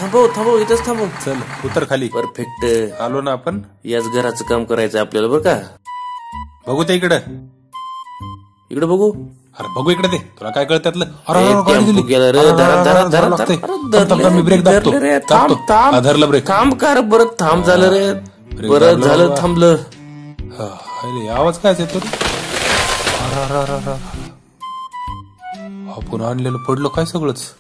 थांबव इथंच थांबव. चल उतर खाली. परफेक्ट. आलो ना आपण. याच घराचं काम करायचं आपल्याला बरं का. बघू ते इकडे बघू. अरे बघू इकडे ते. तुला काय कळत त्यातलं. मी ब्रेक दाबतो. धरलं ब्रेक. थांब कार बरं. थांब झालं रे. बरं झालं थांबलं. आवाज काय येतो. आपण आणलेलं पडलं काय सगळंच.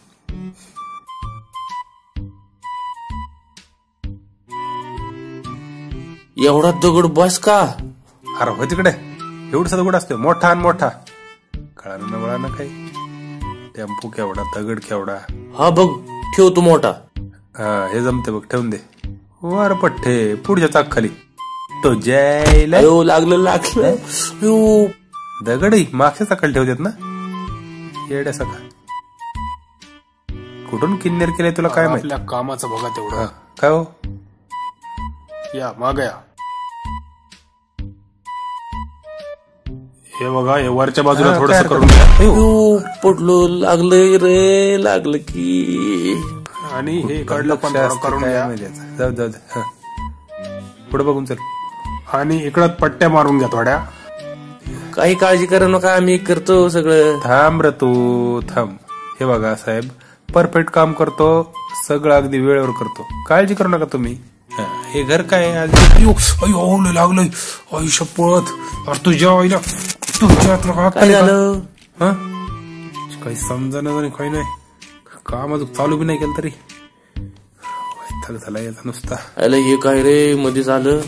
एवढा दगड बस का. अरे हो तिकडे एवढसा दगड असतो मोठा आणि मोठा. कळालं ना ना काही. टेम्पो केवढा दगड केवढा. हा बघ ठेवतो मोठा. हा हे जमते बघ ठेवून दे. वर पठ्ठे पुढच्या चाक खाली. तो जायला लागलं दगड मागच्या चाकाला ठेवतात ना. येड्या सका कुठून किन्नर केलंय तुला काय माहिती. आपल्या कामाचं बघा तेवढं. काय हो या माग या. हे बघा हे वरच्या बाजूला थोडस करून घ्या. पडलो लागलं की. आणि हे कडलं पण करून घ्या. जाऊ पुढे बघून चल. आणि इकडं पट्ट्या मारून घ्या थोड्या. काही काळजी करू नका आम्ही करतो सगळं. थांब रे तू थांब. हे बघा साहेब परफेक्ट काम करतो. सगळं अगदी वेळेवर करतो. काळजी करू नका तुम्ही. हे घर काय लागलंय. आई शपथ. तुझ्या काय झालं. काही समजा नाही काही नाही. काम अजून चालू बी नाही केलं तरी झाला याचा नुसता. अरे हे काय रे मध्ये झालं.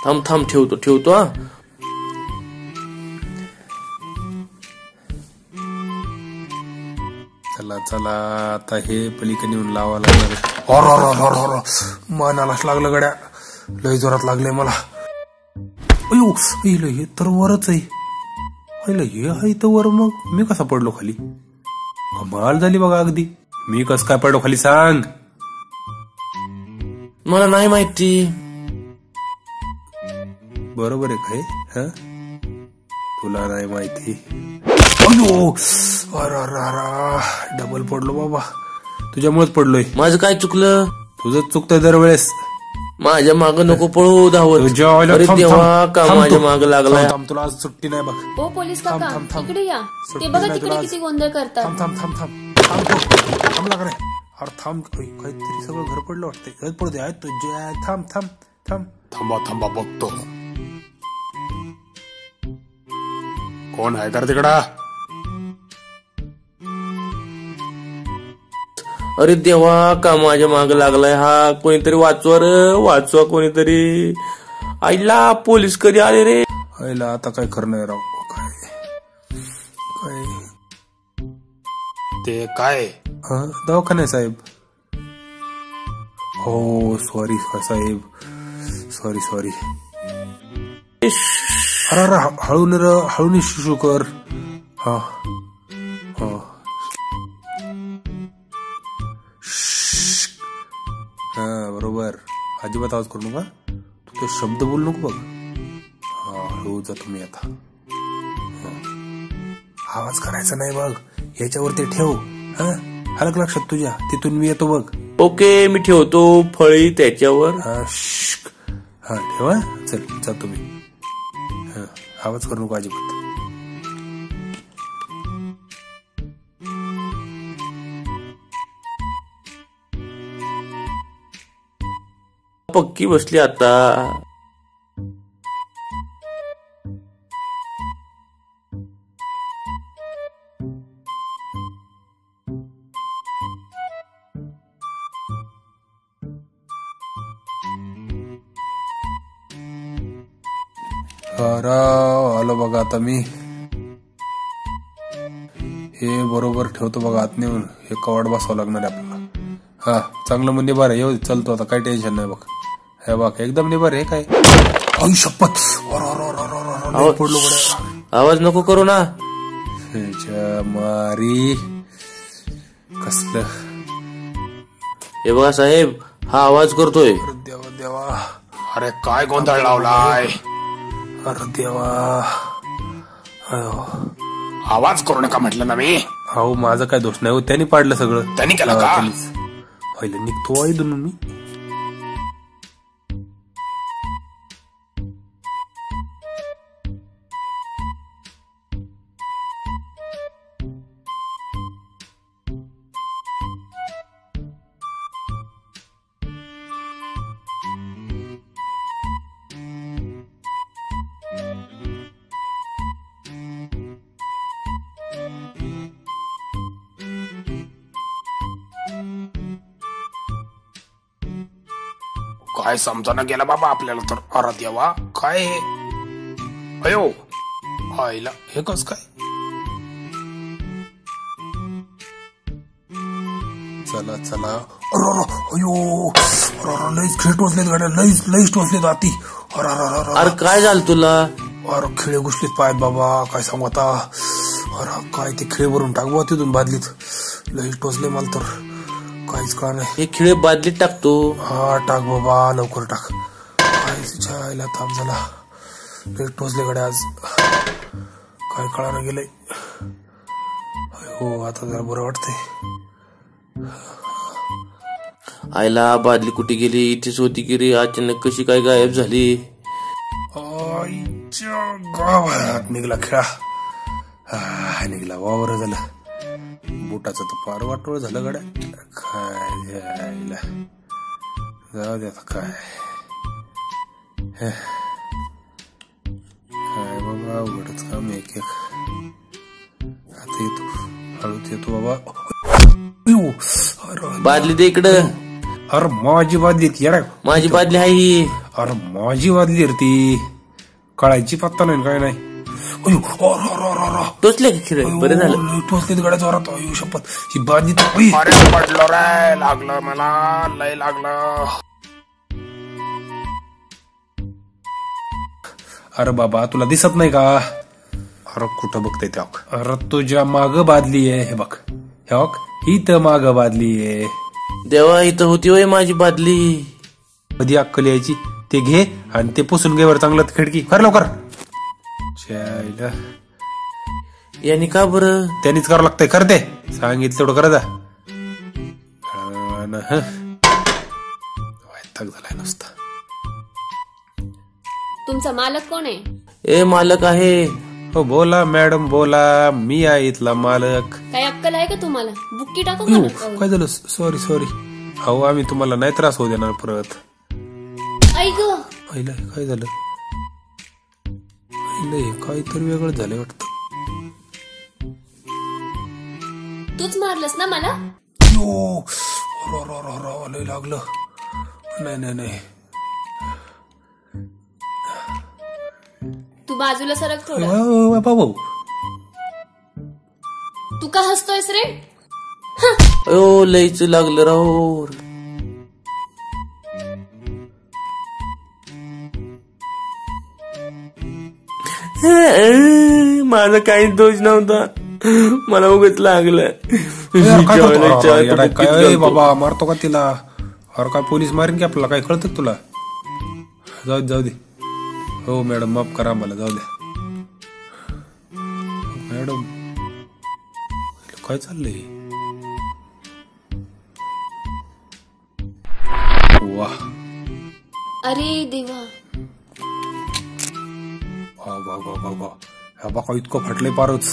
थांब ठेवतो हा. चला आता हे पलीकडे येऊन लावा लागणार. मनालाच लागलं गड्या. लय जोरात लागलंय मला. अयो हे तर वरच आहे. हे आहे तर वर. मग मी कसा पडलो खाली. कमाल झाली बघा अगदी. मी कस काय पडलो खाली सांग. मला नाही माहिती. बरोबर आहे काय. तुला नाही माहिती. अयो डबल पडलो बाबा. तुझ्यामुळेच पडलोय. माझं काय चुकलं. तुझंच चुकतंय दरवेळेस. माझ्या माग नको पळू धावत. अरे देवा का माझ्या माग लागलाय. तुला आज सुट्टी नाही बघ. ओ पोलीस काका इकडे या. ते बघा तिकडे किती गोंधळ करतात. थांब लाग रे. अरे थांब काहीतरी सगळं घर पडलं वाटतंय. पडू दे. तुझ्या थांबा बघतो. कोण आहे तर तिकडा. अरे देवा का माझ्या माग लागलाय हा. कोणीतरी वाचवा कोणीतरी. आईला पोलीस कधी आले रे. आईला आता काय खरं नाही राव. काय ते काय. दवाखाना साहेब. हो सॉरी साहेब. सॉरी. अरे हळून शिशू कर. हा बरोबर. अजिबात आवाज करू नका. तू ते शब्द बोलू नको बघ. हळू जा तुम्ही आता. आवाज करायचा नाही बघ. याच्यावरती ठेव. हलक लक्षात तुझ्या. तिथून मी येतो बघ. ओके मी ठेवतो फळी त्याच्यावर. ठेवा. चल जा तुम्ही. आवाज करू नको अजिबात. पक्की बसली आता. आलो बघा आता मी. हे बरोबर ठेवतो बघा आत नेऊन. हे कवाड बसावं लागणार आहे आपल्याला. चांगलं म्हणजे बरं. येऊ चलतो आता. काही टेन्शन नाही बघ. हे बघ एकदम निबर. हे काय. आई शपथ. पडलो. आवाज नको करू ना. मारी कसलं. हे बघा साहेब हा आवाज करतोय. देवा. अरे काय गोंधळ लावलाय. अरे देवा. आवाज करू नका म्हटलं ना मी. माझा काय दोष नाही. त्यांनी पाडलं सगळं. त्यांनी केलं का. व्हायला निघतो आहे दोन मी. काय समजाना गेला बाबा आपल्याला तर. अरे देवा काय हे. अयो आईला हे कस काय. चला चला. अयो लईच खेळ टोचलेत गाड्या. लईच टोचलेत आती. अरे काय झालं तुला. अरे खिळे घुसलेत पायात बाबा. काय सांगू आता. अरे काय ते खिळे भरून टाक बा तिथून बादलीत. लईच टोचले मला तर काहीच कळा नाही. हे खिळे बादलीत टाकतो. हा टाक बाबा लवकर टाक. काय आईला थांब झाला. लई टोचले गड्या आज. काय कळानं गेलंय. हो आता जरा बरं वाटतंय. आईला बादली कुठे गेली. इथेच होती की रे. अचानक कशी काय गायब झाली. आईच्या गावात निघला खेळा. निघला वावर झालं. बुटाचं तर फार वाटोळ झालं गड्या. काय आईला जाऊ दे आता. काय काय बाबा अवघडच काम एक. आता येतो हळूच येतो बाबा. बादली दे इकडं. अरे माझी बादली ती यार. माझी बादली आहे ही. अरे माझी बादली ती. कळायची पत्ता नाही काय नाही. टोचले का खिळे. बरं झालं. टोचलेत गड्या जोरात. अयो शपथ ही बादली. अरे पडलो रे. लागलं मला. लय लागलं. अरे बाबा तुला दिसत नाही का. अरे कुठं बघताय त्या. अरे तुझ्या माग बादली आहे. हे बघ हे बघ ही तर माग बादली आहे. देवा इथं होती होय माझी बादली. कधी अक्कल यायची. ते घे आणि ते पुसून घे वर चांगलं खिडकी. कर लवकर. यांनी का बरं. त्यांनीच करावं लागतंय. कर दे सांगितलं तेवढं करा. वैताग झालाय नुसता. तुमचा मालक कोण आहे. ए मालक आहे. हो बोला मॅडम बोला. मी आहे इथला मालक. काय अक्कल आहे का तुम्हाला. बुक्की टाकू का. काय झालं. सॉरी. हो आम्ही तुम्हाला नाही त्रास होऊ देणार परत. ऐक काय झालं. काहीतरी वेगळं झालं वाटतं. तूच मारलंस ना मला. लय लागलं. नाही तू बाजूला सरक थोडं. भाऊ तू का हसतोयस रे. अयो लईच लागलं राहो. माझा काहीच दोष नव्हता. मला उगाच लागलं. बाबा मारतो का तिला. अरे काय पोलीस मारेन की आपल्याला. काय कळतं तुला. जाऊ दे. हो मॅडम माफ करा मला. जाऊ द्या मॅडम. काय चाललंय. वा अरे देवा. वा इतकं फाटलंय पारच.